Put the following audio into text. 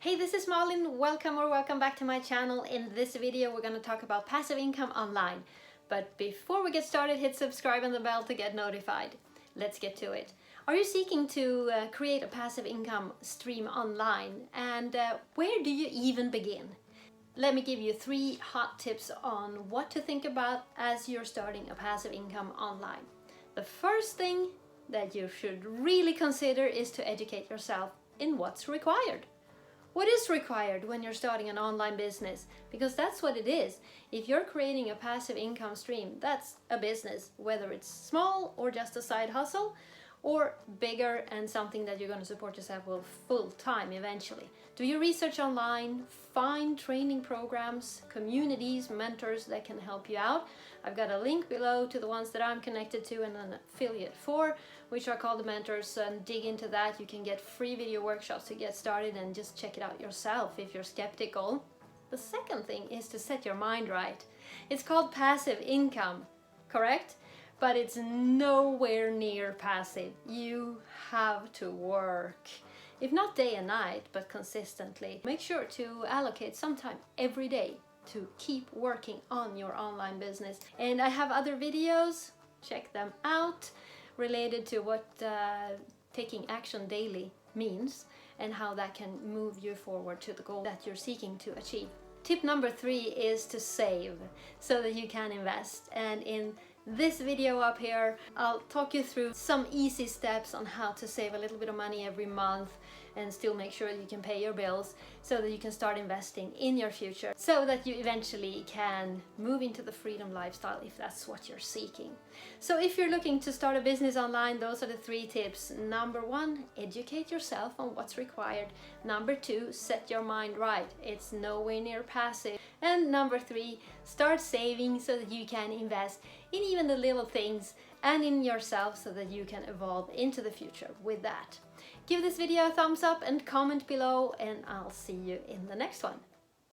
Hey, this is Malin. Welcome back to my channel. In this video, we're going to talk about passive income online. But before we get started, hit subscribe and the bell to get notified. Let's get to it. Are you seeking to create a passive income stream online? And where do you even begin? Let me give you 3 hot tips on what to think about as you're starting a passive income online. The first thing that you should really consider is to educate yourself in what's required. What is required when you're starting an online business? Because that's what it is. If you're creating a passive income stream, that's a business, whether it's small or just a side hustle, or bigger and something that you're going to support yourself with full time eventually. Do your research online, find training programs, communities, mentors that can help you out. I've got a link below to the ones that I'm connected to and an affiliate for, which are called the mentors, and dig into that. You can get free video workshops to get started and just check it out yourself if you're skeptical. The second thing is to set your mind right. It's called passive income, correct? But it's nowhere near passive. You have to work, if not day and night, but consistently. Make sure to allocate some time every day to keep working on your online business. And I have other videos, check them out, related to what taking action daily means and how that can move you forward to the goal that you're seeking to achieve. Tip number 3 is to save so that you can invest. And in this video up here, I'll talk you through some easy steps on how to save a little bit of money every month and still make sure you can pay your bills so that you can start investing in your future so that you eventually can move into the freedom lifestyle if that's what you're seeking. So if you're looking to start a business online, those are the 3 tips. Number 1, educate yourself on what's required. Number 2, set your mind right. It's nowhere near passive. And number 3, start saving so that you can invest in even the little things and in yourself so that you can evolve into the future with that. Give this video a thumbs up and comment below, and I'll see you in the next one.